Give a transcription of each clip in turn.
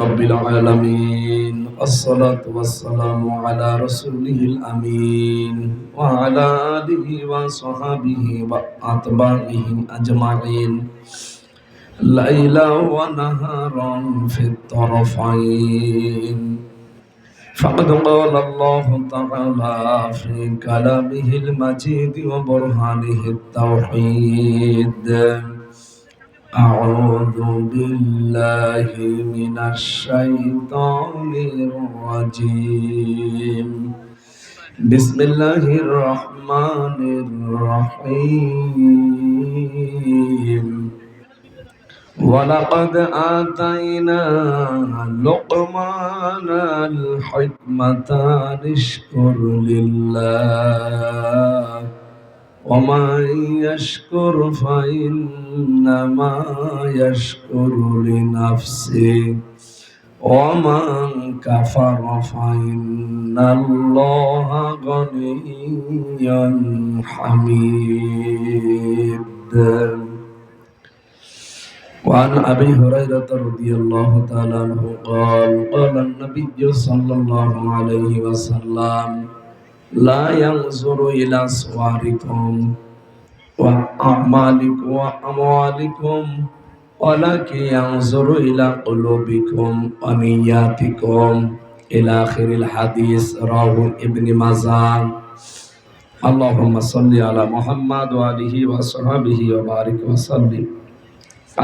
رب العالمين الصلاة والسلام على رسوله الأمين وعلى آله وصحبه وأتباعه أجمعين ليلا ونهارا في الطرفين. فقد قال الله تعالى في كلامه المجيد وبرهانه التوحيد: أعوذ بالله من الشيطان الرجيم. بسم الله الرحمن الرحيم. ولقد آتينا لقمان الحكمة أن اشكر لله ومن يشكر فإنما يشكر لنفسه ومن كفر فإن الله غني حميد. وعن أبي هريرة رضي الله تعالى عنه قال قال النبي صلى الله عليه وسلم: لا ينظر إلى صوركم وأعمالكم وأموالكم ولكن ينظر إلى قلوبكم ونياتكم إلى آخر الحديث. رواه ابن ماجه. اللهم صل على محمد وآله وصحبه وبارك وسلم.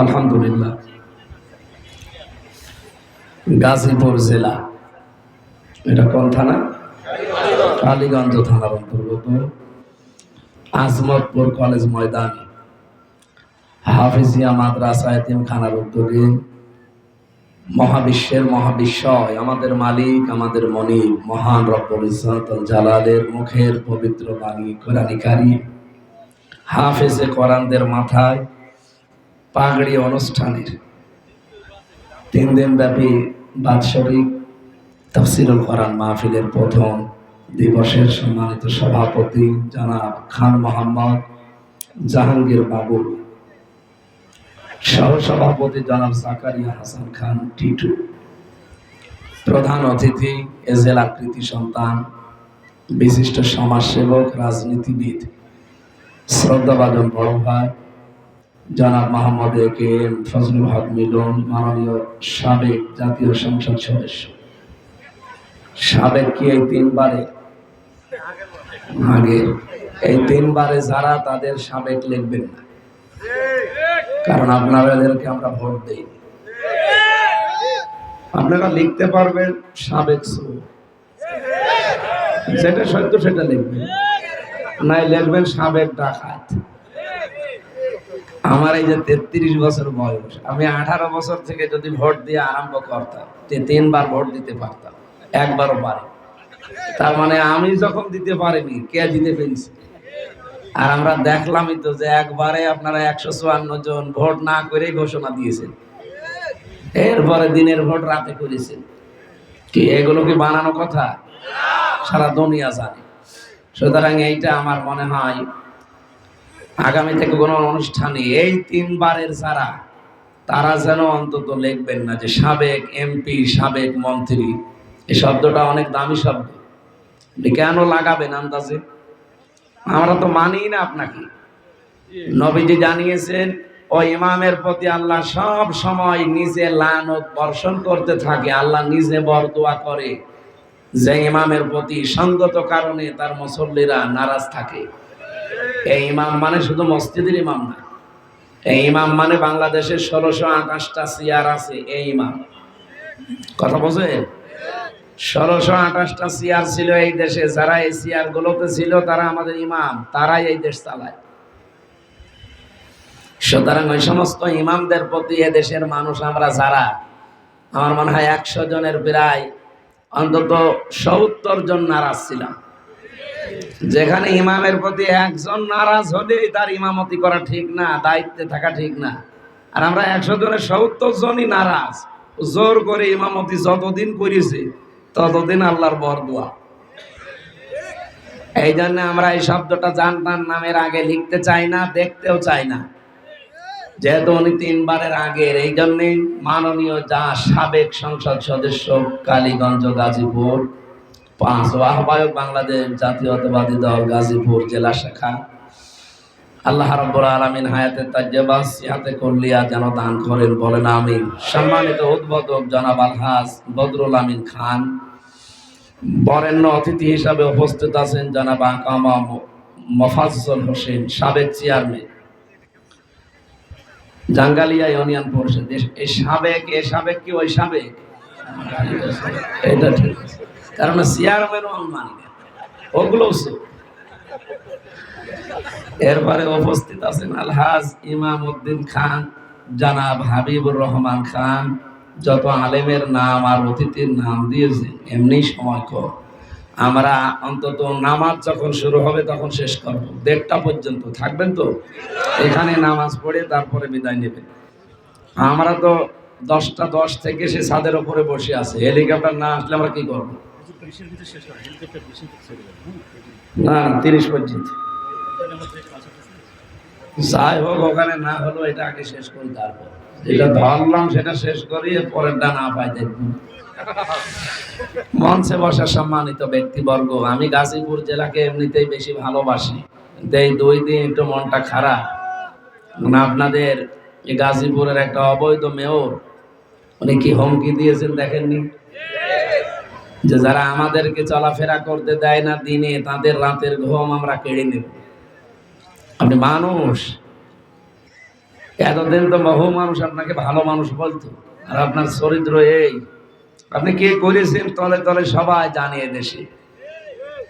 আলহামদুলিল্লাহ। গাজীপুর জেলা, এটা কোন থানা? কালীগঞ্জ থানার অন্তর্গত আজমতপুর কলেজ ময়দান হাফিজিয়া মাদ্রাসা এতিমখানার উদ্যোগে মহাবিশ্বের মহাবিশ্বয় আমাদের মালিক, আমাদের মনিব, মহান রব্বুল ইজ্জতুল জালালের মুখের পবিত্র বাণী কোরআনে কারীম হাফেজে কোরআনদের মাথায় পাগড়ি অনুষ্ঠানের 3 দিন ব্যাপী বাৎসরিক তাফসীরুল কোরআন মাহফিলের প্রথম দিবসের সম্মানিত সভাপতি জনাব খান মোহাম্মদ জাহাঙ্গীর বাবু, সহসভাপতি জনাব জাকারিয়া হাসান খান টিটু, প্রধান অতিথি এ জেলার কৃতি সন্তান বিশিষ্ট সমাজসেবক রাজনীতিবিদ শ্রদ্ধাভাজন বড় ভাই জনাব মোহাম্মদ একে এম ফজলুল হক মিলন, মাননীয় সাবেক জাতীয় সংসদ সদস্য। সাবেক কি এই 3 বারে? আগে এই 3 বারে যারা, তাদের সাবেক লিখবেন না, কারণ আপনাদেরকে আমরা ভোট দেই। আপনারা লিখতে পারবেন সাবেক চোর, যেটা সত্য সেটা লিখবেন, নাই লিখবেন সাবেক ডাকাত। আমার এই যে 33 বছর বয়স, আমি 18 বছর থেকে যদি ভোট দিয়ে আরম্ভ করতাম 3 বার ভোট দিতে পারতাম, একবারও পারি। তার মানে আমি যখন দিতে পারিনি, কে দিতে পেরেছি? আর আমরা দেখলামই তো যে একবারে আপনারা 154 জন ভোট না করে ঘোষণা দিয়েছেন, এরপরে দিনের ভোট রাতে করেছেন। কি এগুলো কি বানানো কথা? সারা দুনিয়া জানে। সুতরাং এইটা আমার মনে হয় আগামী থেকে কোনো অনুষ্ঠানে এই 3 বারের যারা, তারা যেন অন্তত লিখবেন না যে সাবেক এমপি, সাবেক মন্ত্রী। এই শব্দটা অনেক দামি শব্দ, কেন লাগাবেন আন্দাজে? আমরা তো মানি না আপনাকে। নবীজি জানিয়েছেন ও ইমামের প্রতি আল্লাহ সব সময় নিজে লানত বর্ষণ করতে থাকে। আল্লাহ নিজে বরদোয়া করে যে ইমামের প্রতি সঙ্গত কারণে তার মুসল্লিরা নারাজ থাকে। এই ইমাম মানে শুধু মসজিদের ইমাম না, এই ইমাম মানে বাংলাদেশের 1628টা চেয়ার আছে। এই ইমাম, কথা বোঝেন? 1628টা চেয়ার ছিল এই দেশে। যারা এই চেয়ার গুলোতে ছিল তারা আমাদের ইমাম, তারাই এই দেশ চালায়। সুতরাং ওই সমস্ত ইমামদের প্রতি এদেশের মানুষ আমরা যারা, আমার মনে হয় 100 জনের প্রায় অন্তত 70 জন নারাজ ছিলাম। যেখানে ইমামের প্রতি 1 জন নারাজ হলেই তার ইমামতি করা ঠিক না, দায়িত্বে থাকা ঠিক না। আর আমরা 100 জনের 70 জনই নারাজ। জোর করে ইমামতি যতদিন করেছে ততদিন আল্লাহর বরদোয়া। এই জন্য আমরা এই শব্দটা জানতাম নামের আগে লিখতে চাই না, দেখতেও চাই না। যেহেতু উনি তিনবারের আগের, এই জন্যই মাননীয় যা সাবেক সংসদ সদস্য কালীগঞ্জ গাজীপুর 5 আহ্বায়ক বাংলাদেশ জাতীয়তাবাদী দল গাজীপুর জেলা শাখা, আল্লাহ রাব্বুল আলামিন হায়াতে তাজ্জাবা সিহাতে কুল্লিয়া যেন দান করেন, বলেন আমিন। সম্মানিত উদ্বোধক জনাব আলহাজ বদরুল আমিন খান, বরেণ্য অতিথি হিসাবে উপস্থিত আছেন জনাব আকামা মোফাজ্জল হোসেন, সাবেক চেয়ারম্যান জাঙ্গালিয়া ইউনিয়ন পরিষদ। এই সাবেক কি ওই সাবেক? এটা ঠিক, কারণ চেয়ারম্যানও আমি মানি না, ওগুলো। এরপরে উপস্থিত আছেন আলহাজ ইমাম উদ্দিন খান, জনাব হাবিবুর রহমান খান। যত আলেমের নাম আর অতিথির নাম দিয়েছে এমনি সময় কম, আমরা অন্তত নামাজ যখন শুরু হবে তখন শেষ করব, 1:30 পর্যন্ত থাকবেন তো এখানে, নামাজ পড়ে তারপরে বিদায় নেবেন। আমরা তো 10টা 10 থেকে সে ছাদের উপরে বসে আছে, হেলিকপ্টার না আসলে আমরা কি করবো? না 30 পর্যন্ত যাই হোক, ওখানে না হলো এটা আগে শেষ করি, তারপর যেটা ধরলাম সেটা শেষ করি, পরেরটা না পাই দেখব। মঞ্চে বসা সম্মানিত ব্যক্তিবর্গ, আমি গাজীপুর জেলাকে এমনিতেই বেশি ভালোবাসি, এই 2 দিন একটু মনটা খারাপ। আপনাদের এই গাজীপুরের একটা অবৈধ মেয়র, উনি কি হুমকি দিয়েছেন দেখেননি? যে যারা আমাদেরকে চলাফেরা করতে দেয় না দিনে, তাদের রাতের ঘুম আমরা কেড়ে নেব। আপনি মানুষ, এতদিন তো বহু মানুষ আপনাকে ভালো মানুষ বলতো, আর আপনার চরিত্র এই, আপনি কে করেছেন তলে তলে সবাই জানিয়ে দেশে,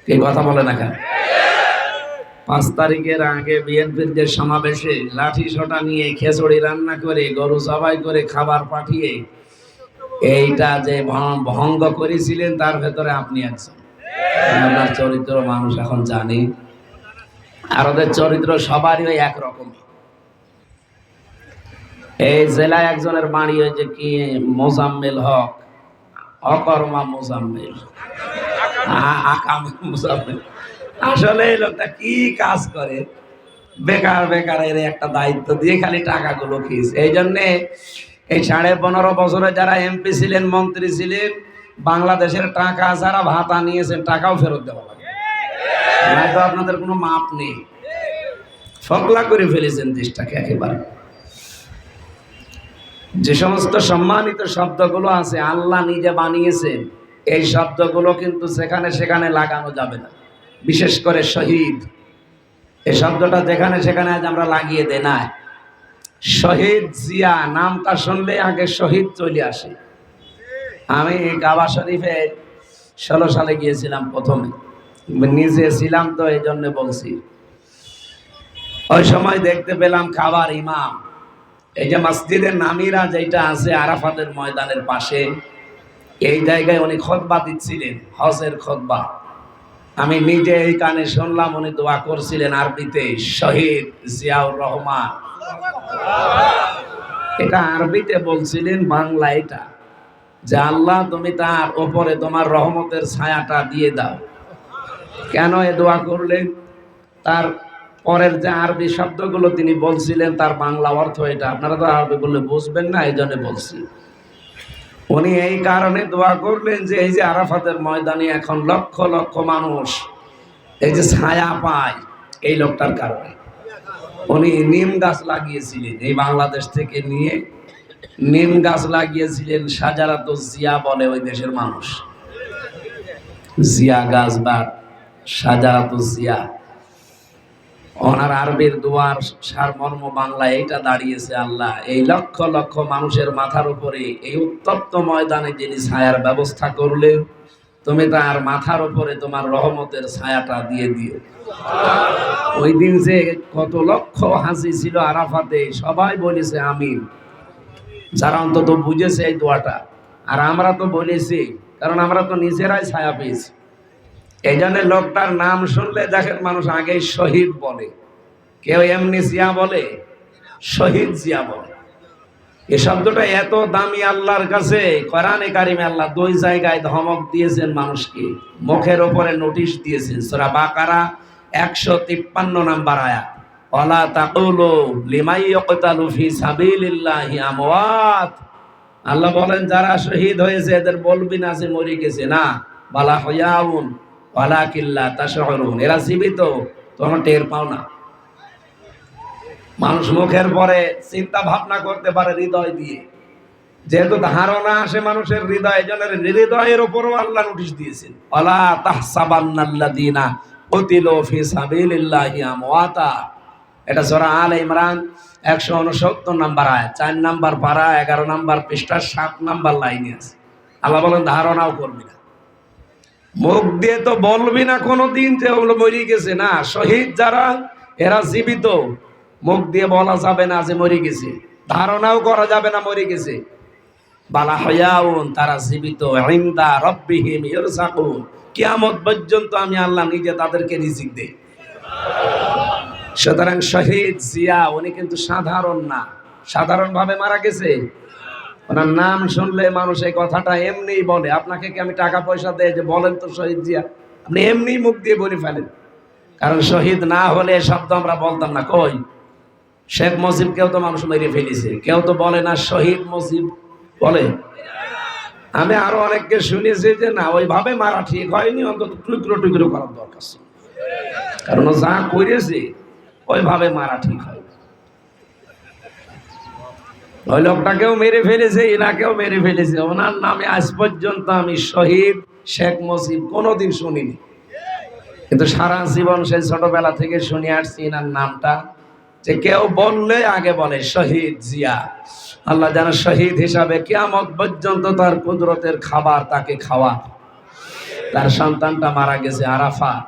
কে কথা বলে না কেন? 5 তারিখের আগে বিএনপির যে সমাবেশে লাঠি সোটা নিয়ে খিচুড়ি রান্না করে গরু জবাই করে খাবার পাঠিয়ে এইটা যে ভঙ্গ করেছিলেন, তার ভেতরে আপনি একজন। আপনার চরিত্র মানুষ এখন জানি, আর ওদের চরিত্র সবারই ওই একরকম। এই জেলায় একজনের বাড়ি হয়েছে কি মোজাম্মেল হক, অকর্মা মোজাম্মেল, আকাম মোজাম্মেল। আসলে এই লোকটা কি কাজ করে, বেকার বেকার এর একটা দায়িত্ব দিয়ে খালি টাকাগুলো খেয়েছে। এই জন্যে এই 15.5 বছরে যারা এমপি ছিলেন, মন্ত্রী ছিলেন, বাংলাদেশের টাকা যারা ভাতা নিয়েছেন টাকাও ফেরত দেওয়া লাগে, হয়তো আপনাদের কোনো মাপ নেই, ফকলা করে ফেলেছেন দেশটাকে একেবারে। যে সমস্ত সম্মানিত শব্দগুলো আছে আল্লাহ নিজে বানিয়েছেন, এই শব্দগুলো কিন্তু সেখানে সেখানে লাগানো যাবে না। বিশেষ করে শহীদ, এই শব্দটা যেখানে সেখানে আজ আমরা লাগিয়ে দেই না। শহীদ জিয়া নামটা শুনলে আগে শহীদ চলে আসে। আমি কাবা শরীফে 16 সালে গিয়েছিলাম, প্রথমে নিজে ছিলাম তো এই জন্য বলছি। ওই সময় দেখতে পেলাম কাবার ইমাম, এই যে মসজিদের নামিরা যেটা আছে আরাফাতের ময়দানের পাশে, এই জায়গায় উনি খুতবা দিচ্ছিলেন, হজের খুতবা। আমি নিজে এই কানে শুনলাম, উনি দোয়া করছিলেন আরবিতে, শহীদ জিয়াউর রহমান। এটা আরবিতে বলছিলেন, বাংলা এটা যে আল্লাহ তুমি তার ওপরে তোমার রহমতের ছায়াটা দিয়ে দাও। কেন এ দোয়া করলেন? তার পরের যে আরবি শব্দগুলো তিনি বলছিলেন তার বাংলা অর্থ এটা, আপনারা তো আরবি বললে বুঝবেন না, এই জন্য বলছি। উনি এই কারণে দোয়া করলেন যে এই যে আরাফাতের ময়দানে এখন লক্ষ লক্ষ মানুষ এই যে ছায়া পায়, এই লোকটার কারণে। উনি নিম গাছ লাগিয়েছিলেন, এই বাংলাদেশ থেকে নিয়ে নিম গাছ লাগিয়েছিলেন। শাজারাত জিয়া বলে ওই দেশের মানুষ, জিয়া গাছ বা শাজারাত জিয়া। ওনার আরবির দোয়ার সারমর্ম বাংলা এইটা দাঁড়িয়েছে, আল্লাহ এই লক্ষ লক্ষ মানুষের মাথার উপরে এই উত্তপ্ত ময়দানে যিনি ছায়ার ব্যবস্থা করলেন, তুমি তার মাথার উপরে তোমার রহমতের ছায়াটা দিয়ে দিও। ওই দিন যে কত লক্ষ হাসি ছিল আরাফাতে, সবাই বলেছে আমিন, যারা অন্তত বুঝেছে এই দোয়াটা। আর আমরা তো বলেছি, কারণ আমরা তো নিজেরাই ছায়া পেয়েছি। এই জন্য লোকটার নাম শুনলে দেখেন মানুষ আগেই শহীদ বলে, কেউ এমনি জিয়া বলে, শহীদ জিয়া বলে। এই শব্দটা এত দামি আল্লাহর কাছে, কোরআনে কারিমে আল্লাহ 2 জায়গায় ধমক দিয়েছেন মানুষকে, মুখের ওপরে নোটিশ দিয়েছেন। সূরা বাকারা 153 নম্বর আয়াত, ওয়ালা তাকুলু লিমান ইয়াকতালু ফি সাবিলিল্লাহি আমওয়াত। আল্লাহ বলেন যারা শহীদ হয়েছে এদের বলবি না যে মরে গেছে, না, বালা হয়াউন ওয়ালাকিন লা তাশউরুন, এরা জীবিত, তোমরা টের পাও না। মানুষ মুখের পরে চিন্তা ভাবনা করতে পারে হৃদয় দিয়ে, যেহেতু ধারণা আসে মানুষের হৃদয়, জনের হৃদয়ের উপরও আল্লাহ নোটিশ দিয়েছেন, ওয়ালা তাহসাবান্নাল্লাযীনা কুতিলু ফি সাবিলিল্লাহি আমওয়াতা। এটা সূরা আলে ইমরান 169 নম্বর আয়াত, 4 নম্বর পারা, 11 নম্বর পৃষ্ঠা, 7 নম্বর লাইনে আছে। আল্লাহ বলেন ধারণাও করবি না, মুখ দিয়ে তো বলবি না কোনোদিন যে ওগুলো মরে গেছে, না, শহীদ যারা এরা জীবিত, মুখ দিয়ে বলা যাবে না যে মরে গেছে, ধারণাও করা যাবে না মরে গেছে। বালা হয়াউন, তারা জীবিত, ইনদা রাব্বিহিম ইরযাকুন, কিয়ামত পর্যন্ত আমি আল্লাহ নিজে তাদেরকে রিজিক দেই। সুতরাং শহীদ জিয়া উনি কিন্তু সাধারণ না, সাধারণভাবে মারা গেছে। ওনার নাম শুনলে মানুষ এই কথাটা এমনিই বলে। আপনাকে কি আমি টাকা পয়সা দেয় যে বলেন তো শহীদ জিয়া, আপনি এমনি মুখ দিয়ে বলে ফেলেন। কারণ শহীদ না হলে শব্দ আমরা বলতাম না। কই শেখ মুজিব কেউ তো মানুষ মেরে ফেলেছে, কেউ তো বলে না শহীদ মুজিব বলে। আমি আরো অনেককে শুনেছি যে না ওইভাবে মারা ঠিক হয়নি, অন্তত টুকরো টুকরো করার দরকার ছিল, কারণ যা করেছে ওইভাবে মারা ঠিক হয়। ওই লোকটাকেও মেরে ফেলেছে, এনাকেও মেরে ফেলেছে। ওনার নামে আজ পর্যন্ত আমি শহীদ শেখ মুজিব কোনোদিন শুনিনি, কিন্তু সারা জীবন সেই ছোটবেলা থেকে শুনে আসছি এনার নামটা, যে কেউ বললে আগে বলে শহীদ জিয়া। আল্লাহ যেন শহীদ হিসাবে কিয়ামত পর্যন্ত তার কুদরতের খাবার তাকে খাওয়া। তার সন্তানটা মারা গেছে আরাফাত।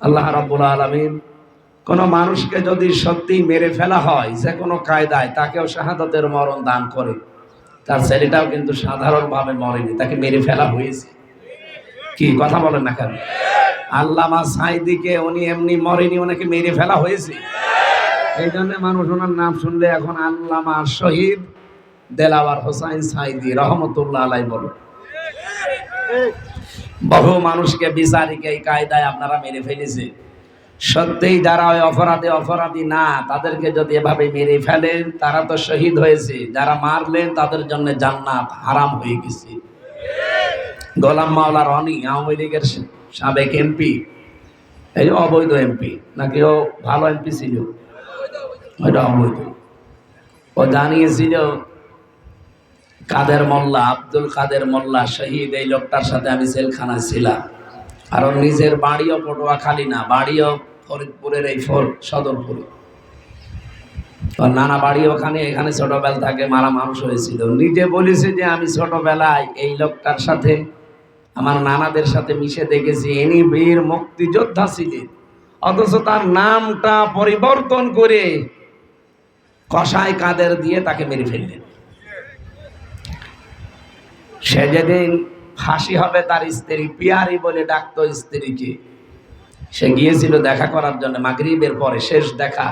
আল্লাহ রাব্বুল আলামিন কোন মানুষকে যদি সত্যি মেরে ফেলা হয় যে কোনো কায়দায়, তাকেও শাহাদাতের মরণ দান করে। তার ছেলেটাও কিন্তু সাধারণভাবে মরেনি, তাকে মেরে ফেলা হয়েছে। কি কথা বলেন না কেন? আল্লামা সাঈদীকে উনি এমনি মরেনি, ওনাকে মেরে ফেলা হয়েছে। এই জন্য মানুষ ওনার নাম শুনলে এখন আল্লামা শহীদ দেলাওয়ার হোসাইন সাঈদী রহমতুল্লাহ আলাইহি বলে। বহু মানুষকে বিচারিক এই কায়দায় আপনারা মেরে ফেলেছে। সত্যিই যারা ওই অপরাধী না, তাদেরকে যদি এভাবে মেরে ফেলেন তারা তো শহীদ হয়েছে, যারা মারলেন তাদের জন্য জান্নাত হারাম হয়ে গেছে। গোলাম মাওলা রনি আওয়ামী লীগের সাবেক এমপি, এই অবৈধ এমপি নাকি ও ভালো এমপি ছিল, ওইটা অবৈধ। ও জানিয়েছিল কাদের মোল্লা, আব্দুল কাদের মোল্লা শহীদ, এই লোকটার সাথে আমি জেলখানায় ছিলাম। আর ওর নিজের বাড়িও পটুয়াখালী না, বাড়িও ফরিদপুরের এই সদরপুরে। ওর নানা বাড়ি ওখানে, এখানে ছোটবেলা থেকে মারা মানুষ হয়েছিল। নিজে বলেছে যে আমি ছোটবেলায় এই লোকটার সাথে আমার নানাদের সাথে মিশে দেখেছি, ইনি বীর মুক্তিযোদ্ধা ছিলেন, অথচ তার নামটা পরিবর্তন করে কসাই কাদের দিয়ে তাকে মেরে ফেললেন। সে যেদিন ফাঁসি হবে তার স্ত্রী পিয়ারি বলে ডাকতো স্ত্রীকে, সে গিয়েছিল দেখা করার জন্য মাগরিবের পরে, শেষ দেখা।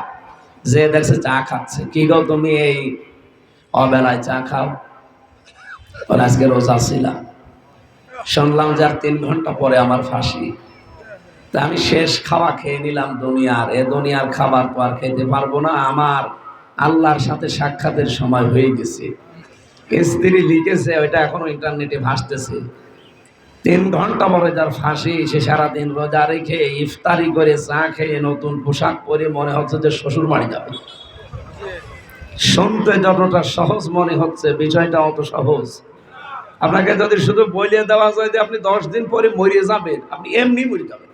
যে দেখছে চা খাচ্ছে, কি গো তুমি এই অবেলায় চা খাও? বলে আজকে রোজা ছিলাম, শুনলাম যে আর 3 ঘন্টা পরে আমার ফাঁসি, তা আমি শেষ খাওয়া খেয়ে নিলাম দুনিয়ার। এ দুনিয়ার খাবার তো আর খেতে পারবো না, আমার আল্লাহর সাথে সাক্ষাতের সময় হয়ে গেছে। স্ত্রী লিখেছে, ওইটা এখনো ইন্টারনেটে ভাসতেছে। 3 ঘন্টা পরে যার ফাঁসি, সে সারাদিন রোজা রেখে ইফতারি করে চা খেয়ে নতুন পোশাক পরে মনে হচ্ছে যে শ্বশুর বাড়ি যাবে। শুনতে যতটা সহজ মনে হচ্ছে, বিষয়টা অত সহজ। আপনাকে যদি শুধু বলিয়ে দেওয়া যায় যে আপনি 10 দিন পরে মরে যাবেন, আপনি এমনি মরে যাবেন।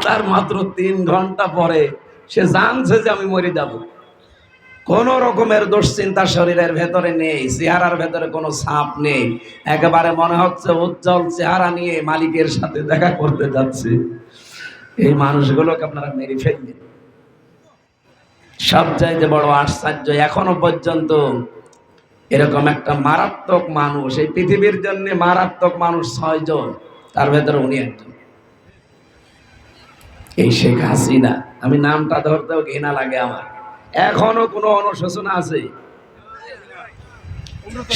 তার মাত্র 3 ঘন্টা পরে সে জানছে যে আমি মরে যাব। কোন রকমের দুশ্চিন্তা শরীরের ভেতরে নেই, চেহারার ভেতরে কোনো ছাপ নেই, একেবারে মনে হচ্ছে উজ্জ্বল চেহারা নিয়ে মালিকের সাথে দেখা করতে যাচ্ছে। এই মানুষগুলোকে আপনারা মেরে ফেললেন। সবচাইতে বড় আশ্চর্য, এখনো পর্যন্ত এরকম একটা মারাত্মক মানুষ, এই পৃথিবীর জন্য মারাত্মক মানুষ 6 জন, তার ভেতরে উনি একজন, এই শেখ হাসিনা। আমি নামটা ধরতেও ঘৃণা লাগে আমার। এখনো কোনো অনুশোচনা আছে?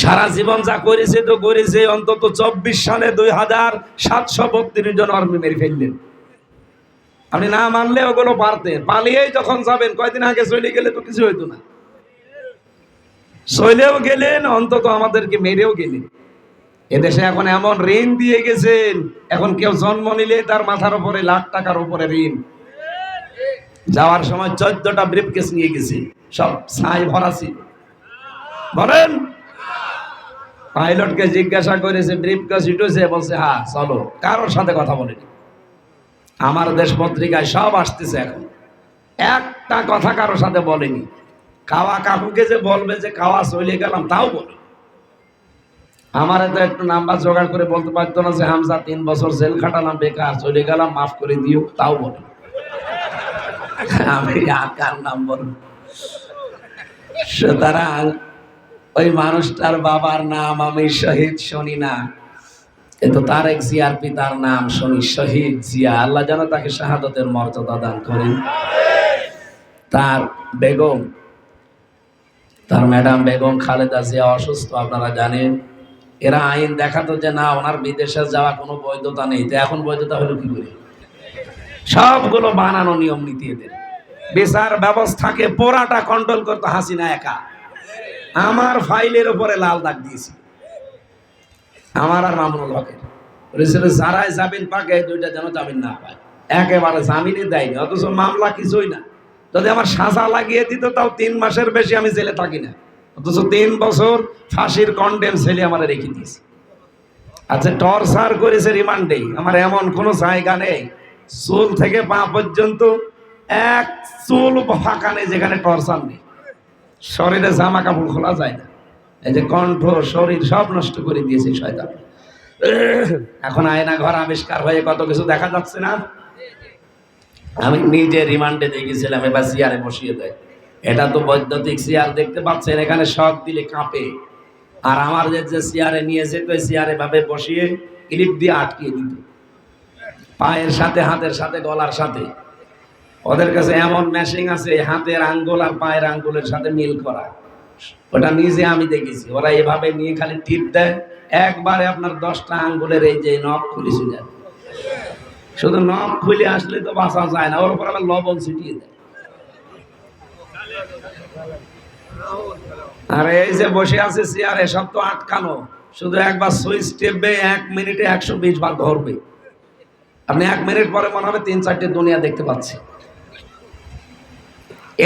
সারা জীবন যা করেছে তো করেছে, অন্তত 24 সালে 2732 জন আর্মি মেরে ফেললেন। আপনি না মানলে ওগুলো পারতেন, পালিয়েই যখন যাবেন, কয়দিন আগে চলে গেলে তো কিছু হইতো না। চলেও গেলেন, অন্তত আমাদেরকে মেরেও গেলেন। এদেশে এখন এমন ঋণ দিয়ে গেছেন, এখন কেউ জন্ম নিলে তার মাথার উপরে লাখ টাকার উপরে ঋণ। যাওয়ার সময় 14টা ব্রিফকেস নিয়ে গেছি, সব ছাই ভরা ছিল। বলেন, পাইলটকে জিজ্ঞাসা করেছে ব্রিফকেস উঠেছে, বলছে হ্যাঁ চলো। কারোর সাথে কথা বলেনি। আমার দেশ পত্রিকায় সব আসতেছে এখন, একটা কথা কারোর সাথে বলেনি। খাওয়া কাকুকে যে বলবে যে খাওয়া চলে গেলাম, তাও বলে। আমার তো একটু নাম্বার জোগাড় করে বলতে পারতো না যে হামজা 3 বছর জেল খাটালাম, বেকার, চলে গেলাম, মাফ করে দিও, তাও বলে। আমি কার নাম বলবো? সুতরাং ওই মানুষটার বাবার নাম আমি শহীদ শুনি না, কিন্তু তারেক জিয়ার পিতার নাম শুনি শহীদ জিয়া। আল্লাহ যেন তাকে শাহাদতের মর্যাদা দান করেন। তার বেগম, তার ম্যাডাম বেগম খালেদা জিয়া অসুস্থ, আপনারা জানেন। এরা আইন দেখাতো যে না, ওনার বিদেশে যাওয়া কোনো বৈধতা নেই। তো এখন বৈধতা হলো কি করে? সবগুলো বানানো নিয়ম নীতি এদের। বিচার ব্যবস্থাকে পুরাটা কন্ট্রোল করতে হাসিনা একা। আমার ফাইলের উপরে লাল দাগ দিয়েছি, আমার আর মামুনুল হকের। বলেছিল যারাই জামিন পাকে, দুইটা যেন জামিন না পায়। একেবারে জামিনই দেয়নি, অথচ মামলা কিছুই না। যদি আমার সাজা লাগিয়ে দিত, তাও 3 মাসের বেশি আমি জেলে থাকি না, অথচ 3 বছর ফাঁসির কন্ডেম ছেলে আমার রেখে দিয়েছে। আচ্ছা, টর্চার করেছে রিমান্ডে, আমার এমন কোনো জায়গা নেই চুল থেকে পা পর্যন্ত এক চুল ফাঁকা নেই যেখানে টর্চার নেই। শরীরে জামা কাপড় খোলা যায় না, এই যে কণ্ঠ, শরীর সব নষ্ট করে দিয়েছে শয়তান। এখন আয়না ঘর আবিষ্কার হয়ে কত কিছু দেখা যাচ্ছে না। আমি নিজে রিমান্ডে দেখেছিলাম, এবার চেয়ারে বসিয়ে দেয়। এটা তো বৈদ্যুতিক চেয়ার দেখতে পাচ্ছেন, এখানে শক দিলে কাঁপে। আর আমার যে চেয়ারে নিয়েছে, তো চেয়ারে ভাবে বসিয়ে ক্লিপ দিয়ে আটকিয়ে দিত, পায়ের সাথে, হাতের সাথে, গলার সাথে। ওদের কাছে এমন মেশিন আছে, হাতের আঙ্গুল আর পায়ের আঙ্গুলের সাথে মিল করা। ওটা নিজে আমি দেখেছি। ওরা এভাবে নিয়ে খালি টিপ দেয়, একবারে আপনার 10টা আঙ্গুলের এই যে নখ খুলে চলে যায়। শুধু নখ খুলে আসলে তো বাঁচা যায় না, ওর উপর আবার লবণ ছিটিয়ে দেয়। আর এই যে বসে আছে চেয়ারে, সব তো আটকানো। শুধু একবার সুইচ টিপবে, 1 মিনিটে 120 বার ধরবে। আপনি 1 মিনিট পরে মনে হবে 3-4টে দুনিয়া দেখতে পাচ্ছি।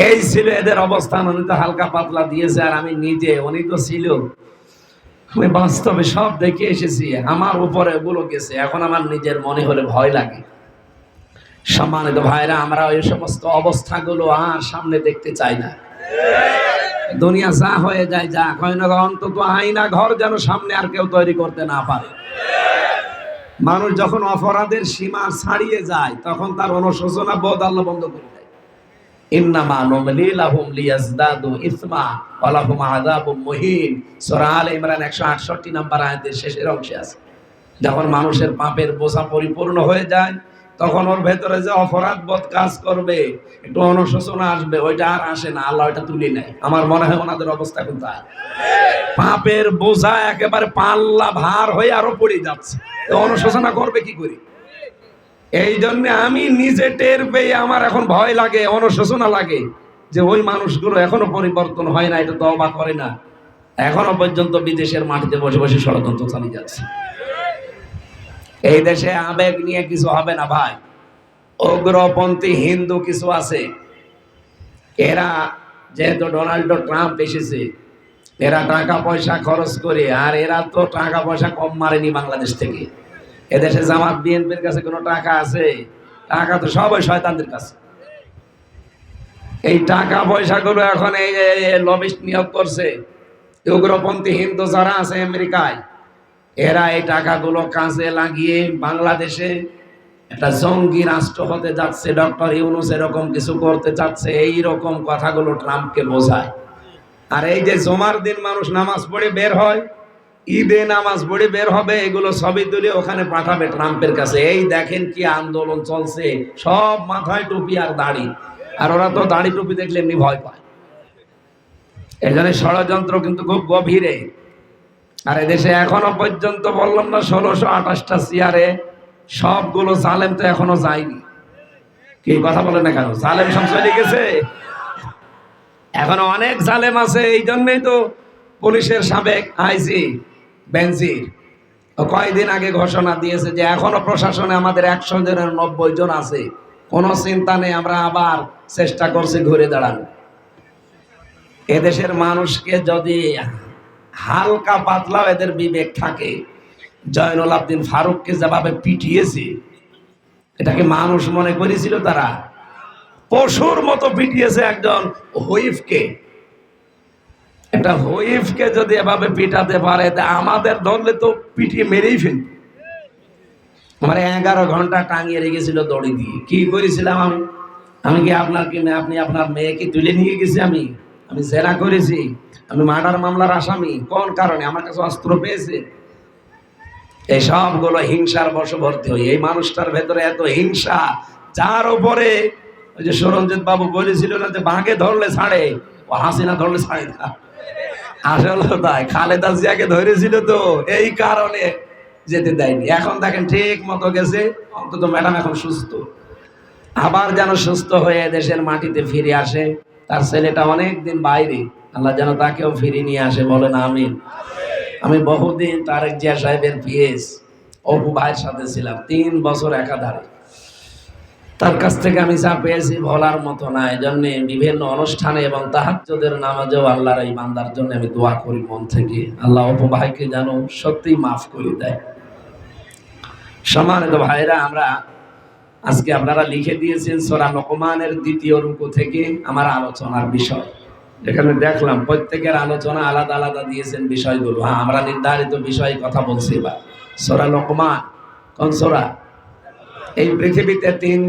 এই ছিল এদের অবস্থান। উনি তো হালকা পাতলা দিয়েছে, আর আমি নিজে, উনি তো ছিল, আমি বাস্তবে সব দেখে এসেছি। আমার উপরে ওগুলো গেছে, এখন আমার নিজের মনে হলে ভয় লাগে। সম্মানিত ভাইরা, আমরা ওই সমস্ত অবস্থাগুলো আর সামনে দেখতে চাই না। দুনিয়া যা হয়ে যায় যা হয় না, অন্তত আয়না ঘর যেন সামনে আর কেউ তৈরি করতে না পারে। মানুষ যখন অপরাধের সীমা ছাড়িয়ে যায়, তখন তার অনুশোচনা বোধ আল্লাহ বন্ধ করে দেয়। ইন্নামা নুমলি লাহুম লিয়াজদাদু ইসমা ওয়া লাহুম আযাবুম মুহিন। সূরা আলে ইমরান 168 নম্বর আয়াতের শেষের অংশে আছে। যখন মানুষের পাপের বোঝা পরিপূর্ণ হয়ে যায়, তখন ওর ভেতরে যে অপরাধ বোধ কাজ করবে, একটু অনুশোচনা আসবে, ওইটা আর আসে না। আল্লাহ ওইটা তুলে নেয়। আমার মনে হয় ওনাদের অবস্থা এখন তাই। পাপের বোঝা একেবারে পাল্লা ভার হয়ে আরো পড়ে যাচ্ছে, অনুশোচনা করবে কি করে? এই জন্য আমি নিজে টের পেয়ে আমার এখন ভয় লাগে, অনুশোচনা লাগে যে ওই মানুষগুলো এখনো পরিবর্তন হয় না, এটা তওবা করে না, এখনো পর্যন্ত বিদেশের মাটিতে বসে বসে ষড়যন্ত্র চালিয়ে যাচ্ছে। এই দেশে আবেগ নিয়ে কিছু হবে না ভাই। উগ্রপন্থী হিন্দু কিছু আছে, এরা যেহেতু ডোনাল্ড ট্রাম্প এসেছে, এরা টাকা পয়সা খরচ করে, আর এরা তো টাকা পয়সা কম মারেনি বাংলাদেশ থেকে। এদেশে জামাত বিএনপির কাছে কোনো টাকা আছে? টাকা তো সবাই শয়তানদের কাছে। এই টাকা পয়সাগুলো এখন এই লবিস্ট নিয়োগ করছে উগ্রপন্থী হিন্দু যারা আছে আমেরিকায়, এরা এই টাকাগুলো কাজে লাগিয়ে বাংলাদেশে একটা জঙ্গি রাষ্ট্র হতে যাচ্ছে, ডক্টর ইউনূস এরকম কিছু করতে চাচ্ছে, এই রকম কথাগুলো ট্রাম্পকে বোঝায়। আর এই যে জুমার দিন মানুষ নামাজ পড়ে বের হয়, ঈদে নামাজ পড়ে বের হবে, এগুলো সবই তুলে ওখানে পাঠাবে ট্রাম্পের কাছে। এই দেখেন কি আন্দোলন চলছে, সব মাথায় টুপি আর দাড়ি, আর ওরা তো দাড়ি টুপি দেখলে এমনি ভয় পায়। এখানে ষড়যন্ত্র কিন্তু খুব গভীরে। আর এদেশে এখনো পর্যন্ত বললাম না 1628টা চেয়ারে সবগুলো জালেম তো এখনো যায়নি। কি কথা বলে না কেন? জালেম সব চলে গেছে, এখন অনেক জালেম আছে। এই জন্যই তো পুলিশের সাবেক আইজি বেনজির কয়েকদিন আগে ঘোষণা দিয়েছে যে এখনো প্রশাসনে আমাদের 100 জনের 90 জন আছে, কোনো চিন্তা নেই, আমরা আবার চেষ্টা করছি ঘুরে দাঁড়ানো। এদেশের মানুষকে যদি হালকা পাতলাও এদের বিবেক থাকে, জয়নুল আবদিন ফারুককে যেভাবে পিটিয়েছে, এটাকে মানুষ মনে করেছিল? তারা পশুর মতো পিটিয়েছে একজন হুইফকে। একটা হুইফকে যদি এভাবে পিটাতে পারে, তা আমাদের ধরলে তো পিটিয়ে মেরেই ফেলত। আমার 11 ঘন্টা টাঙিয়ে রেখেছিল দড়ি দিয়ে। কি করেছিলাম আমি? আমি কি আপনি আপনার মেয়েকে তুলে নিয়ে গেছি? আমি জেরা করেছি? আমি মার্ডার মামলার আসামি? কোন কারণে? আমার কাছে অস্ত্র পেয়েছে? এই সবগুলো হিংসার বশবর্তী হই। এই মানুষটার ভেতরে এত হিংসা, যার উপরে ওই যে সুরঞ্জিত বাবু বলেছিল না যে বাঘে ধরলে ছাড়ে, ও হাসিনা ধরলে ছাড়ে না। আসলে তাই, খালেদা জিয়াকে ধরেছিল তো, এই কারণে যেতে দেয়নি। এখন দেখেন ঠিক মতো গেছে, অন্তত ম্যাডাম এখন সুস্থ, আবার যেন সুস্থ হয়ে দেশের মাটিতে ফিরে আসে। তার ছেলেটা অনেক দিন বাইরে, আল্লাহ যেন তাকেও ফিরে নিয়ে আসে, বলেন আমিন। আমি বহুদিন তারেক জিয়া সাহেবের পিএস অপু ভাইয়ের সাথে ছিলাম, 3 বছর একাধারে। তার কাছ থেকে আমি যা পেয়েছি বলার মতো না। এই জন্যে বিভিন্ন অনুষ্ঠানে এবং তাহাজ্জুদের নামাজেও আল্লাহর এই বান্দার জন্য আমি দোয়া করি মন থেকে, আল্লাহ অপু ভাইকে যেন সত্যিই মাফ করে দেয়। সম্মানিত ভাইরা, আমরা আজকে আপনারা লিখে দিয়েছেন সূরা লোকমানের 2য় রুকু থেকে আমার আলোচনার বিষয়। এখানে দেখলাম প্রত্যেকের আলোচনা আলাদা আলাদা দিয়েছেন বিষয়গুলো। হ্যাঁ, আমরা নির্ধারিত বিষয়ে কথা বলছি। এবার সূরা লোকমান কোন সূরা? এই পৃথিবীতে 3